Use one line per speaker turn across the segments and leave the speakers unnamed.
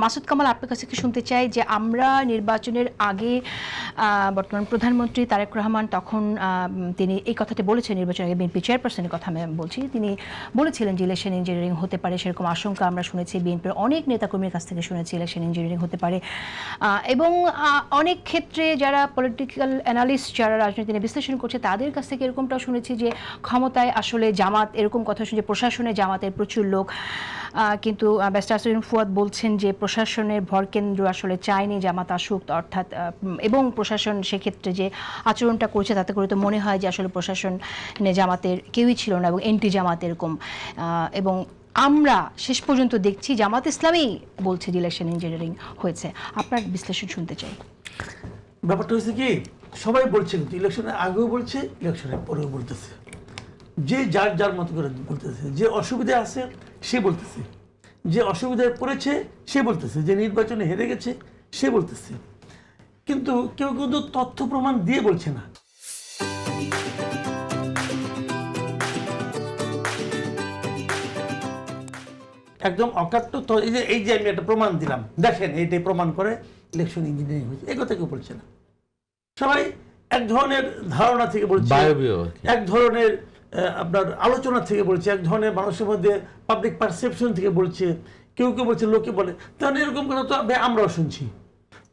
মাসুদ কামাল, আপনার কাছে কি শুনতে চাই যে আমরা নির্বাচনের আগে বর্তমান প্রধানমন্ত্রী তারেক রহমান তখন তিনি এই কথাটি বলেছেন, নির্বাচনের আগে বিএনপি চেয়ারপারসনের কথা আমি বলছি, তিনি বলেছিলেন যে ইলেকশন ইঞ্জিনিয়ারিং হতে পারে, সেরকম আশঙ্কা আমরা শুনেছি, বিএনপির অনেক নেতাকর্মীর কাছ থেকে শুনেছি ইলেকশন ইঞ্জিনিয়ারিং হতে পারে। এবং অনেক ক্ষেত্রে যারা পলিটিক্যাল অ্যানালিস্ট, যারা রাজনীতি নিয়ে বিশ্লেষণ করছে, তাদের কাছ থেকে এরকমটাও শুনেছি যে ক্ষমতায় আসলে জামাত, এরকম কথা শুনে প্রশাসনে জামাতের প্রচুর লোক। কিন্তু ব্যারিস্টার আসিফ ফুয়াদ বলছেন যে প্রশাসনের ভরকেন্দ্র আসলে চায়নি জামাত আসুক, অর্থাৎ এবং প্রশাসন সেক্ষেত্রে যে আচরণটা করছে তাতে করে তো মনে হয় যে আসলে প্রশাসনে জামাতের কেউই ছিল না এবং এন্টি জামাত এরকম। এবং আমরা শেষ পর্যন্ত দেখছি জামাত ইসলামী বলছে যে ইলেকশন ইঞ্জিনিয়ারিং হয়েছে। আপনার বিশ্লেষণ শুনতে চাই।
ব্যাপারটা হয়েছে কি, সবাই বলছে, কিন্তু ইলেকশনের আগেও বলছে, ইলেকশনের পরেও বলতেছে, যে যার যার মতো করে বলতেছে, যে অসুবিধা আছে সে বলতেছে, যে অসুবিধায় পড়েছে সে বলতেছে, যে নির্বাচনে হেরে গেছে সে বলতেছে, কিন্তু কেউ কিন্তু তথ্য প্রমাণ দিয়ে বলছে না। একদম অকাট্য, এই যে আমি একটা প্রমাণ দিলাম, দেখেন এইটাই প্রমাণ করে ইলেকশন ইঞ্জিনিয়ারিং হয়েছে, এই কথা কেউ বলছে না। সবাই এক ধরনের ধারণা থেকে বলছে, এক ধরনের আপনার আলোচনা থেকে বলছে, এক ধরনের মানুষের মধ্যে পাবলিক পারসেপশন থেকে বলছে, কেউ কেউ বলছে লোকে বলে। তাহলে এরকম কথা তো আমরাও শুনছি।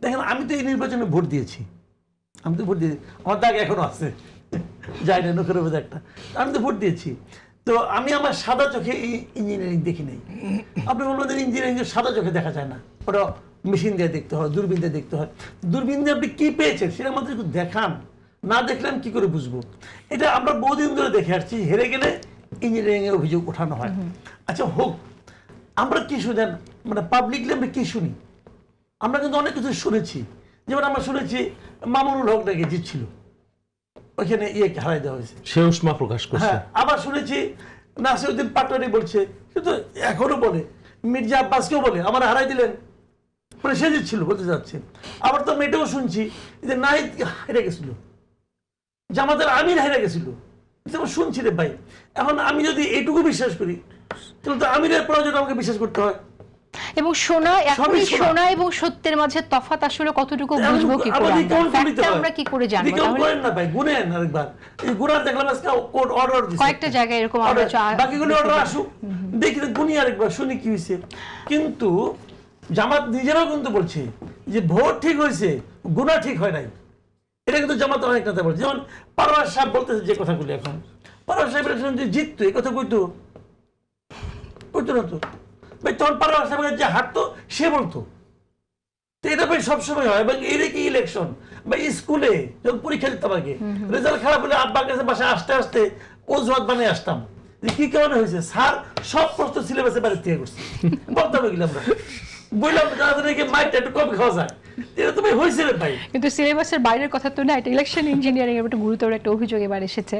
দেখেন, আমি তো এই নির্বাচনে ভোট দিয়েছি, আমি তো ভোট দিয়েছি, আমার দাগ এখনো আছে, যাই না নখের মধ্যে একটা, আমি তো ভোট দিয়েছি। তো আমি আমার সাদা চোখে ইঞ্জিনিয়ারিং দেখি নাই। আপনি বলবেন ইঞ্জিনিয়ারিং সাদা চোখে দেখা যায় না, ওটা মেশিন দিয়ে দেখতে হয়, দূরবীন দিয়ে দেখতে হয়। দূরবীন দিয়ে আপনি কি পেয়েছেন সেটা আমাদের একটু দেখান, না দেখলে আমি কি করে বুঝবো? এটা আমরা বহুদিন ধরে দেখে আসছি, হেরে গেলে ইঞ্জিনিয়ারিং এর অভিযোগ ওঠানো হয়। আচ্ছা হোক, আমরা কি শুনেন, মানে পাবলিকলি আমরা কি শুনি? আমরা কিন্তু অনেক কিছু শুনেছি। যেমন আমরা শুনেছি মামুনুল হক নাকি জিতছিল, ওইখানে ইয়েকে হারাই দেওয়া হয়েছে,
সে উষ্মা প্রকাশ করছে।
হ্যাঁ, আবার শুনেছি নাসিরউদ্দিন পাটোয়ারি বলছে, কিন্তু এখনো বলে, মির্জা আব্বাসকেও বলে আমার হারাই দিলেন, মানে সে জিতছিল বলতে যাচ্ছে। আবার তো আমি এটাও শুনছি যে নাহিদ হেরে গেছিল, জামাতের আমির হেরে গেছিল, শুনছি রে ভাই। এখন আমি যদি এইটুকু বিশ্বাস করি, তাহলে তো আমিরের প্রয়োজন আমাকে বিশ্বাস করতে হয়।
এবং শোনা এবং সত্যের মাঝে তফাৎ আসলে কতটুকু বুঝবো কি করে, আমরা কি করে জানবো?
তাহলে না ভাই, গুনেন আরেকবার, এই গুনার দেখলাম আজকে কোর্ট অর্ডার দিয়েছে
কয়েকটা জায়গায় এরকম,
বাকিগুলো অর্ডার আসুক, দেখি গুনি আরেকবার, শুনি কি হয়েছে। কিন্তু জামাত নিজেরাও কিন্তু বলছে যে ভোট ঠিক হয়েছে, গুনাহ ঠিক হয় নাই। এটা কিন্তু জামাত অনেক নেতা বলছে। যেমন পারওয়ার সাহেব বলতেছে যে কথাগুলি, এখন পারওয়ার সাহেবের যে জিততো এই কথা কইতো না তো ভাই, তখন পারওয়ার সাহেবের যে হাঁটতো সে বলতো। এটা ভাই সবসময় হয়। এবং এটা কি ইলেকশন বা স্কুলে যখন পরীক্ষা দিতাম আগে, রেজাল্ট খারাপ হলে আব্বার কাছে বাসায় আসতে আসতে অজুহাত বানিয়ে আসতাম যে কি কারণে হয়েছে, স্যার সব প্রশ্ন সিলেবাসে বাড়ির থেকে করছে, বলতাম এগুলো আমরা, বললাম তাদেরকে মাইকটা একটু কম খাওয়া যায়, এটা তুমি হয়েছে রে ভাই।
কিন্তু সিলেবাসের বাইরের কথা তো না, এটা ইলেকশন ইঞ্জিনিয়ারিং এর একটা গুরুতর একটা অভিযোগ এবার এসেছে।